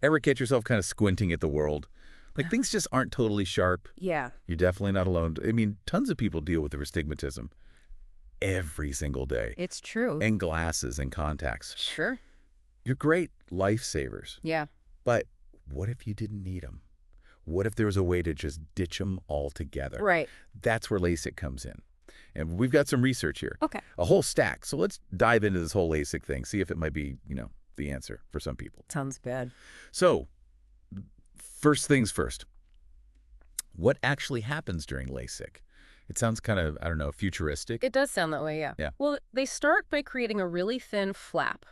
Ever catch yourself kind of squinting at the world? Like things just aren't totally sharp. Yeah. You're definitely not alone. I mean, tons of people deal with astigmatism every single day. It's true. And glasses and contacts. Sure. You're great lifesavers. Yeah. But what if you didn't need them? What if there was a way to just ditch them altogether? Right. That's where LASIK comes in. And we've got some research here. Okay. A whole stack. So let's dive into this whole LASIK thing, see if it might be, the answer for some people. Sounds good. So, first things first. What actually happens during LASIK? It sounds kind of, I don't know, futuristic. It does sound that way, yeah. Yeah. Well, they start by creating a really thin flap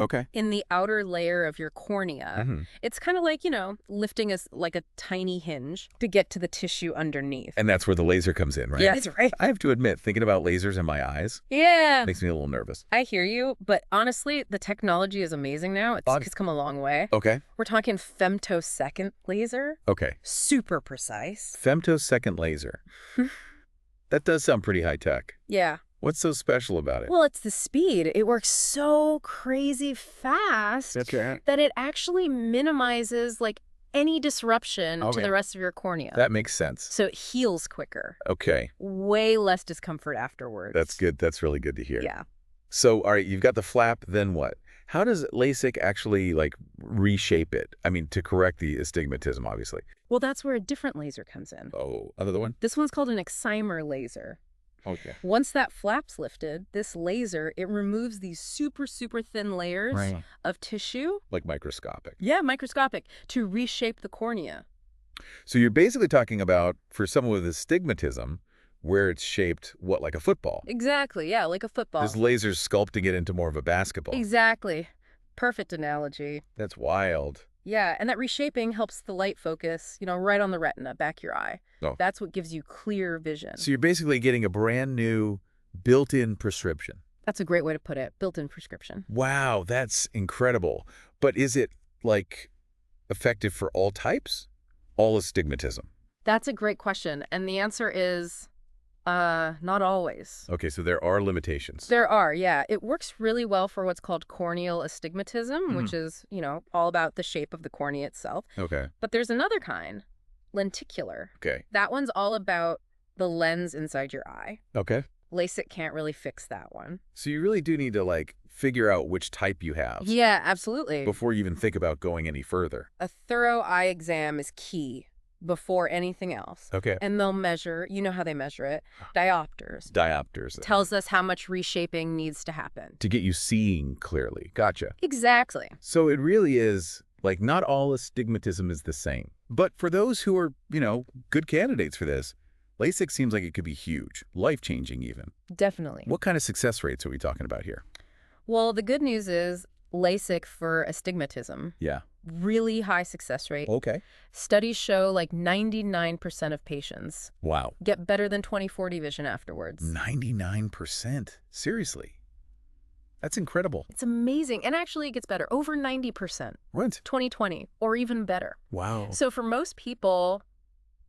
Okay. in the outer layer of your cornea. It's kind of like, lifting like a tiny hinge to get to the tissue underneath. And that's where the laser comes in, right? Yeah, that's right. I have to admit, thinking about lasers in my eyes Yeah. makes me a little nervous. I hear you, but honestly, the technology is amazing now. It's come a long way. Okay. We're talking femtosecond laser. Okay. Super precise. Femtosecond laser. That does sound pretty high tech. Yeah. What's so special about it? Well, it's the speed. It works so crazy fast that it actually minimizes any disruption to the rest of your cornea. That makes sense. So it heals quicker. Okay. Way less discomfort afterwards. That's good. That's really good to hear. Yeah. So, all right, you've got the flap, then what? How does LASIK actually, reshape it? I mean, to correct the astigmatism, obviously. Well, that's where a different laser comes in. Oh, another one? This one's called an excimer laser. Okay. Once that flap's lifted, this laser, it removes these super, super thin layers of tissue. Like microscopic. Yeah, microscopic, to reshape the cornea. So you're basically talking about, for someone with astigmatism, where it's shaped, like a football? Exactly, yeah, like a football. This laser's sculpting it into more of a basketball. Exactly. Perfect analogy. That's wild. Yeah, and that reshaping helps the light focus, right on the retina, back of your eye. Oh. That's what gives you clear vision. So you're basically getting a brand new built-in prescription. That's a great way to put it, built-in prescription. Wow, that's incredible. But is it, effective for all types? All astigmatism? That's a great question, and the answer is not always. Okay, so there are limitations. There are, yeah. It works really well for what's called corneal astigmatism, which is, all about the shape of the cornea itself. Okay. But there's another kind, lenticular. Okay. That one's all about the lens inside your eye. Okay. LASIK can't really fix that one. So you really do need to, figure out which type you have. Yeah, absolutely. Before you even think about going any further. A thorough eye exam is key before anything else. Okay. And they'll measure, you know how they measure it, diopters. Diopters. Tells us how much reshaping needs to happen. To get you seeing clearly. Gotcha. Exactly. So it really is, not all astigmatism is the same. But for those who are, good candidates for this, LASIK seems like it could be huge, life-changing even. Definitely. What kind of success rates are we talking about here? Well, the good news is LASIK for astigmatism. Yeah. Really high success rate. Okay. Studies show 99% of patients Wow. get better than 20/40 vision afterwards. 99%. Seriously. That's incredible. It's amazing. And actually it gets better. Over 90%. What? 20/20 or even better. Wow. So for most people,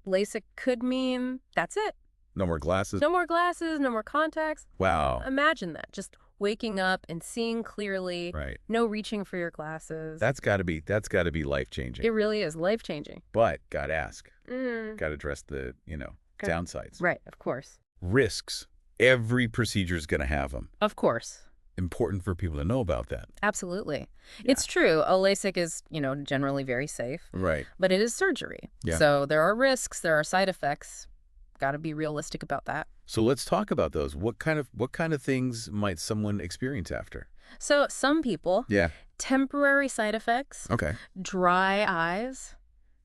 LASIK could mean that's it. No more glasses? No more glasses, no more contacts. Wow. Imagine that. Just waking up and seeing clearly. Right. No reaching for your glasses. That's got to be life-changing. It really is life-changing. But got to ask. Mm. Got to address the, downsides. Right, of course. Risks. Every procedure is going to have them. Of course. Important for people to know about that. Absolutely. Yeah. It's true. A LASIK is, generally very safe. Right. But it is surgery. Yeah. So there are risks, there are side effects. Got to be realistic about that. So let's talk about those. What kind of things might someone experience after? So some people, Yeah. temporary side effects, Okay. dry eyes,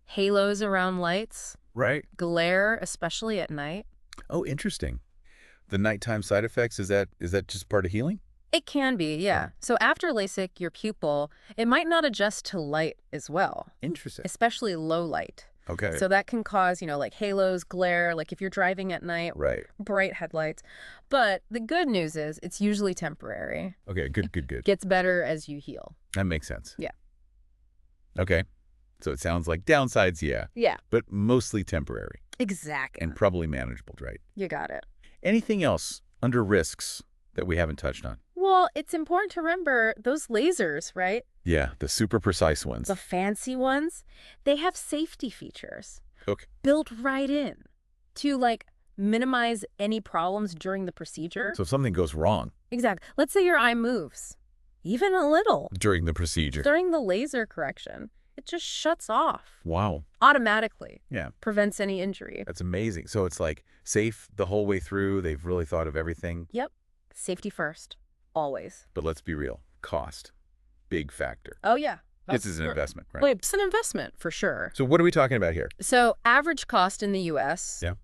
halos around lights, Right. glare, especially at night. Oh, interesting. The nighttime side effects, is that just part of healing? It can be, yeah. So after LASIK, your pupil, it might not adjust to light as well, Interesting. especially low light. Okay. So that can cause, halos, glare, if you're driving at night, Right. bright headlights. But the good news is it's usually temporary. Okay, good. Gets better as you heal. That makes sense. Yeah. Okay. So it sounds like downsides, yeah, Yeah, but mostly temporary exactly. and probably manageable, right? You got it. Anything else under risks that we haven't touched on? Well, it's important to remember those lasers, right? Yeah, the super precise ones. The fancy ones, they have safety features built right in to, like, minimize any problems during the procedure. So if something goes wrong. Exactly. Let's say your eye moves, even a little. During the procedure. During the laser correction, it just shuts off. Wow. Automatically. Yeah. Prevents any injury. That's amazing. So it's like safe the whole way through. They've really thought of everything. Yep. Safety first. Always. But let's be real. Cost. Big factor. Oh, yeah. This is an investment, right? Wait, it's an investment for sure. So what are we talking about here? So average cost in the U.S. Yeah.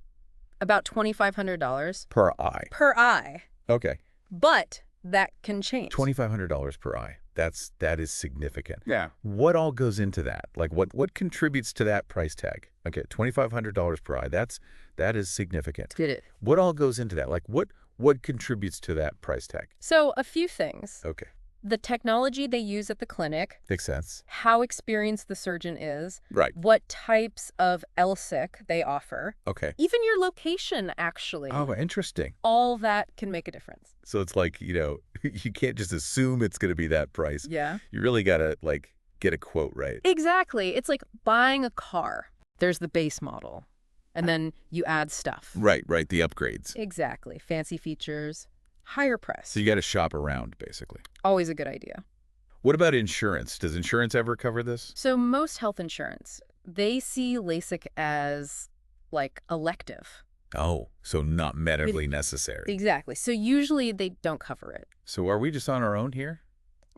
About $2,500. Per eye. Per eye. Okay. But that can change. $2,500 per eye. That is significant. Yeah. What all goes into that? Like what contributes to that price tag? Okay, $2,500 per eye. That is significant. Did it? What all goes into that? Like what contributes to that price tag? So a few things. Okay. The technology they use at the clinic. Makes sense. How experienced the surgeon is. Right. What types of LASIK they offer. Okay. Even your location, actually. Oh, interesting. All that can make a difference. So it's like, you can't just assume it's going to be that price. Yeah. You really got to, like, get a quote right. Exactly. It's like buying a car. There's the base model. And then you add stuff. Right. The upgrades. Exactly. Fancy features. Higher price. So you got to shop around, basically. Always a good idea. What about insurance? Does insurance ever cover this? So most health insurance, they see LASIK as, like, elective. Oh, so not medically necessary. Exactly. So usually they don't cover it. So are we just on our own here?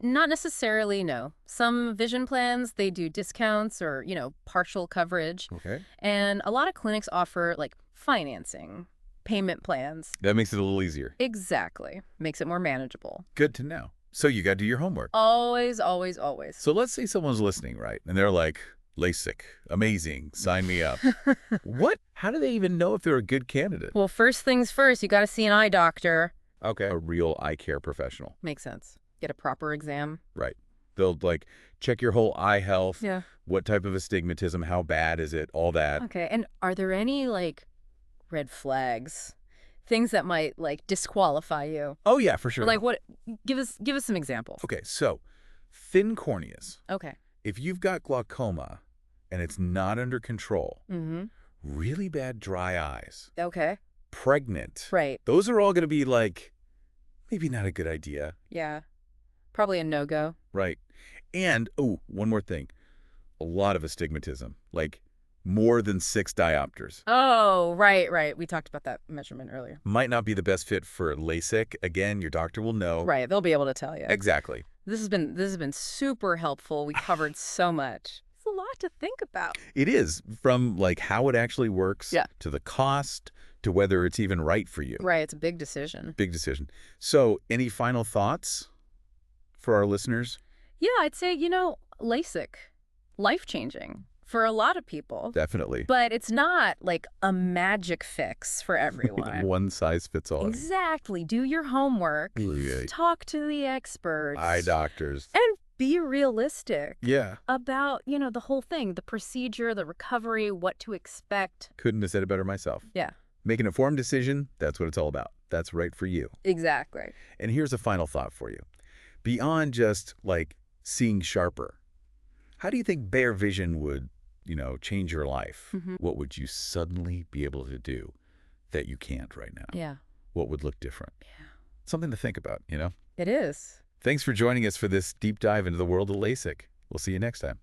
Not necessarily, no. Some vision plans, they do discounts or, partial coverage. Okay. And a lot of clinics offer, like, financing, payment plans. That makes it a little easier. Exactly. Makes it more manageable. Good to know. So you got to do your homework. Always, always, always. So let's say someone's listening, right? And they're like, LASIK, amazing, sign me up. How do they even know if they're a good candidate? Well, first things first, you got to see an eye doctor. Okay. A real eye care professional. Makes sense. Get a proper exam. Right. They'll, like, check your whole eye health. Yeah. What type of astigmatism, how bad is it, all that. Okay. And are there any, like, red flags? Things that might, like, disqualify you? Oh, yeah, for sure. Like what? Give us some examples. Okay, so thin corneas. Okay. If you've got glaucoma and it's not under control, really bad dry eyes, Okay. pregnant, Right. those are all going to be, like, maybe not a good idea. Yeah. Probably a no-go. Right. And, oh, one more thing. A lot of astigmatism, like more than 6 diopters. Oh, right. We talked about that measurement earlier. Might not be the best fit for LASIK. Again, your doctor will know. Right. They'll be able to tell you. Exactly. This has been super helpful. We covered so much. It's a lot to think about. It is, from, like, how it actually works to the cost to whether it's even right for you. Right. It's a big decision. Big decision. So any final thoughts for our listeners? Yeah, I'd say, LASIK, life-changing for a lot of people. Definitely. But it's not like a magic fix for everyone. One size fits all. Exactly. Do your homework. Talk to the experts. Eye doctors. And be realistic. Yeah. About, the whole thing, the procedure, the recovery, what to expect. Couldn't have said it better myself. Yeah. Make an informed decision. That's what it's all about. That's right for you. Exactly. And here's a final thought for you. Beyond just, like, seeing sharper, how do you think bare vision would, change your life? What would you suddenly be able to do that you can't right now? Yeah. What would look different? Yeah. Something to think about, It is. Thanks for joining us for this deep dive into the world of LASIK. We'll see you next time.